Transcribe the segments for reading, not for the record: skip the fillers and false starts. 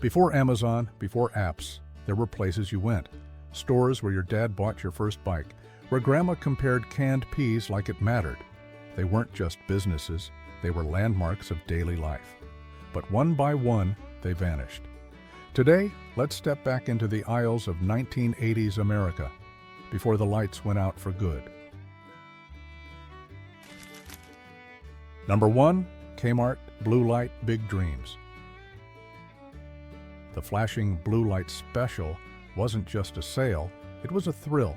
Before Amazon, before apps, there were places you went. Stores where your dad bought your first bike, where Grandma compared canned peas like it mattered. They weren't just businesses, they were landmarks of daily life. But one by one, they vanished. Today, let's step back into the aisles of 1980s America, before the lights went out for good. Number 1, Kmart Blue Light Big Dreams. The flashing blue light special wasn't just a sale, it was a thrill.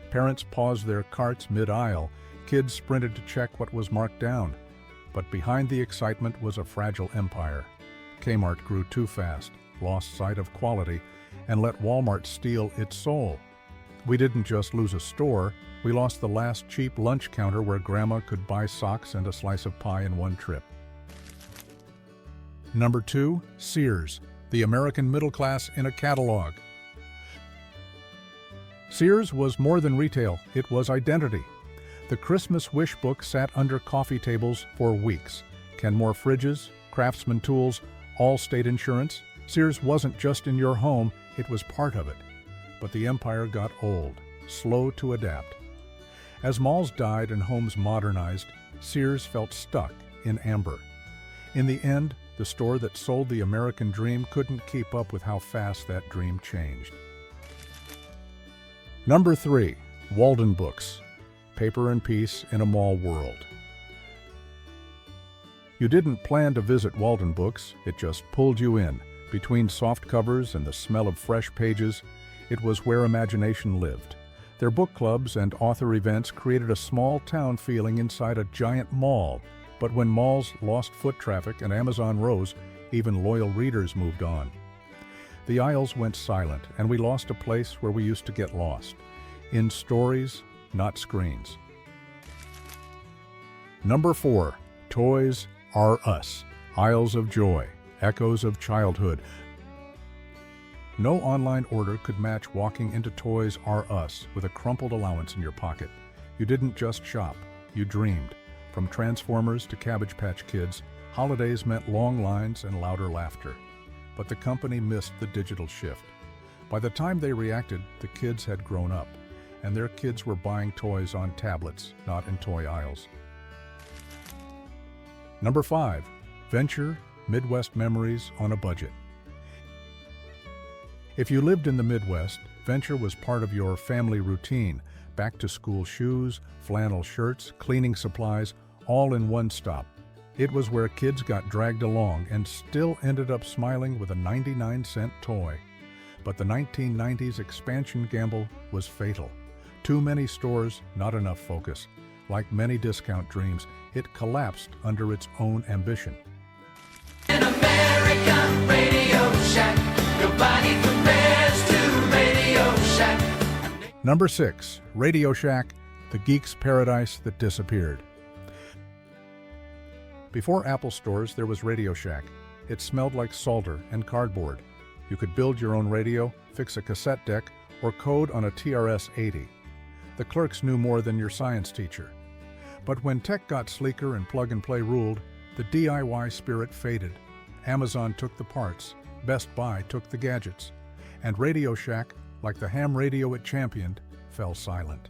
Parents paused their carts mid-aisle, kids sprinted to check what was marked down. But behind the excitement was a fragile empire. Kmart grew too fast, lost sight of quality, and let Walmart steal its soul. We didn't just lose a store, we lost the last cheap lunch counter where Grandma could buy socks and a slice of pie in one trip. Number 2, Sears, the American middle class in a catalog. Sears was more than retail, it was identity. The Christmas wish book sat under coffee tables for weeks. Kenmore fridges, Craftsman tools, Allstate insurance. Sears wasn't just in your home, it was part of it. But the empire got old, slow to adapt. As malls died and homes modernized, Sears felt stuck in amber. In the end, the store that sold the American dream couldn't keep up with how fast that dream changed. Number 3, Waldenbooks, paper and peace in a mall world. You didn't plan to visit Waldenbooks, it just pulled you in. Between soft covers and the smell of fresh pages, it was where imagination lived. Their book clubs and author events created a small town feeling inside a giant mall. But when malls lost foot traffic and Amazon rose, even loyal readers moved on. The aisles went silent, and we lost a place where we used to get lost. In stories, not screens. Number 4, Toys R Us, aisles of joy, echoes of childhood. No online order could match walking into Toys R Us with a crumpled allowance in your pocket. You didn't just shop, you dreamed. From Transformers to Cabbage Patch Kids, holidays meant long lines and louder laughter. But the company missed the digital shift. By the time they reacted, the kids had grown up, and their kids were buying toys on tablets, not in toy aisles. Number 5, Venture Midwest Memories on a Budget. If you lived in the Midwest, Venture was part of your family routine. Back-to-school shoes, flannel shirts, cleaning supplies, all in one stop. It was where kids got dragged along and still ended up smiling with a 99-cent toy. But the 1990s expansion gamble was fatal. Too many stores, not enough focus. Like many discount dreams, it collapsed under its own ambition. An American Radio Shack, nobody compares to Radio Shack. Number 6, Radio Shack, the geek's paradise that disappeared. Before Apple stores, there was Radio Shack. It smelled like solder and cardboard. You could build your own radio, fix a cassette deck, or code on a TRS-80. The clerks knew more than your science teacher. But when tech got sleeker and plug-and-play ruled, the DIY spirit faded. Amazon took the parts, Best Buy took the gadgets, and Radio Shack, like the ham radio it championed, fell silent.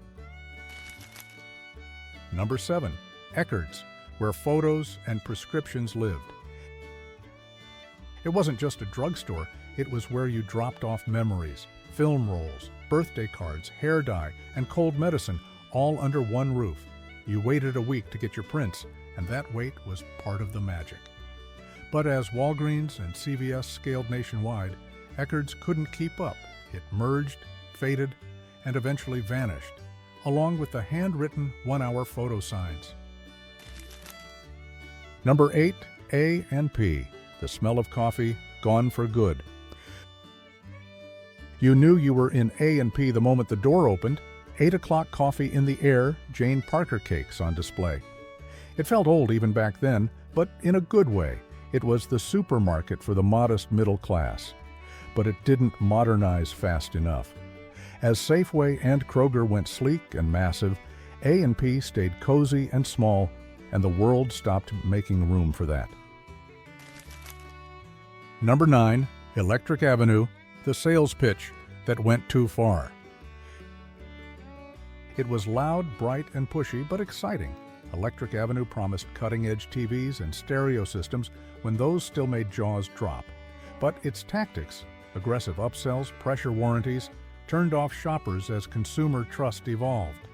Number 7, Eckerd's, where photos and prescriptions lived. It wasn't just a drugstore, it was where you dropped off memories, film rolls, birthday cards, hair dye, and cold medicine, all under one roof. You waited a week to get your prints, and that wait was part of the magic. But as Walgreens and CVS scaled nationwide, Eckerd's couldn't keep up. It merged, faded, and eventually vanished, along with the handwritten one-hour photo signs. Number 8, A&P, the smell of coffee, gone for good. You knew you were in A&P the moment the door opened. 8 o'clock coffee in the air, Jane Parker cakes on display. It felt old even back then, but in a good way. It was the supermarket for the modest middle class. But it didn't modernize fast enough. As Safeway and Kroger went sleek and massive, A&P stayed cozy and small, and the world stopped making room for that. Number 9, Electric Avenue, the sales pitch that went too far. It was loud, bright, and pushy, but exciting. Electric Avenue promised cutting-edge TVs and stereo systems when those still made jaws drop. But its tactics, aggressive upsells, pressure warranties, turned off shoppers as consumer trust evolved.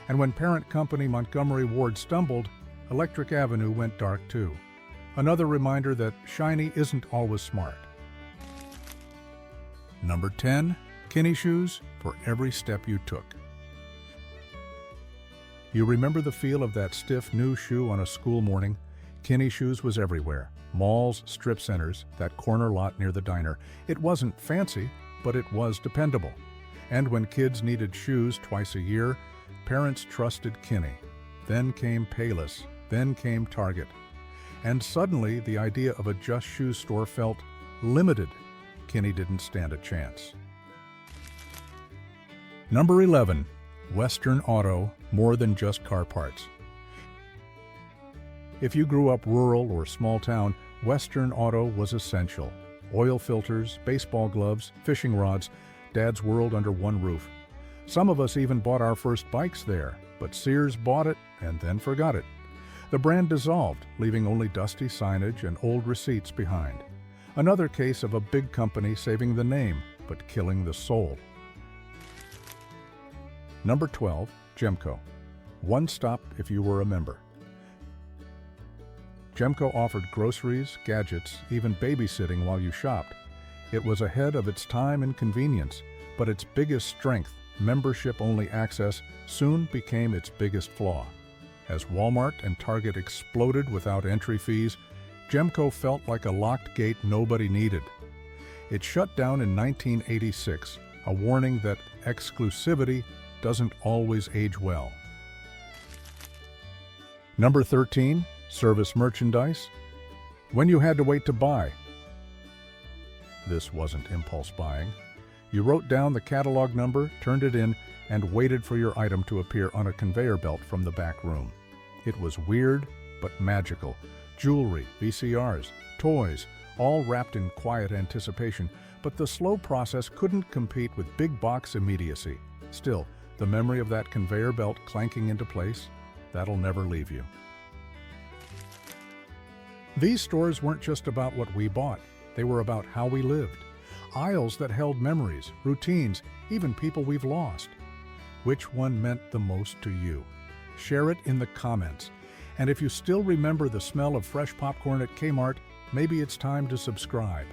And when parent company Montgomery Ward stumbled, Electric Avenue went dark too. Another reminder that shiny isn't always smart. Number 10, Kinney shoes for every step you took. You remember the feel of that stiff new shoe on a school morning? Kinney shoes was everywhere. Malls, strip centers, that corner lot near the diner. It wasn't fancy, but it was dependable. And when kids needed shoes twice a year, parents trusted Kinney. Then came Payless, then came Target. And suddenly the idea of a Just Shoes store felt limited. Kinney didn't stand a chance. Number 11, Western Auto, more than just car parts. If you grew up rural or small town, Western Auto was essential. Oil filters, baseball gloves, fishing rods, Dad's world under one roof. Some of us even bought our first bikes there, but Sears bought it and then forgot it. The brand dissolved, leaving only dusty signage and old receipts behind. Another case of a big company saving the name, but killing the soul. Number 12, Gemco. One stop if you were a member. Gemco offered groceries, gadgets, even babysitting while you shopped. It was ahead of its time and convenience, but its biggest strength, membership-only access, soon became its biggest flaw. As Walmart and Target exploded without entry fees, Gemco felt like a locked gate nobody needed. It shut down in 1986, a warning that exclusivity doesn't always age well. Number 13, service merchandise. When you had to wait to buy. This wasn't impulse buying. You wrote down the catalog number, turned it in, and waited for your item to appear on a conveyor belt from the back room. It was weird, but magical. Jewelry, VCRs, toys, all wrapped in quiet anticipation, but the slow process couldn't compete with big box immediacy. Still, the memory of that conveyor belt clanking into place, that'll never leave you. These stores weren't just about what we bought. They were about how we lived. Aisles that held memories, routines, even people we've lost. Which one meant the most to you? Share it in the comments. And if you still remember the smell of fresh popcorn at Kmart, maybe it's time to subscribe.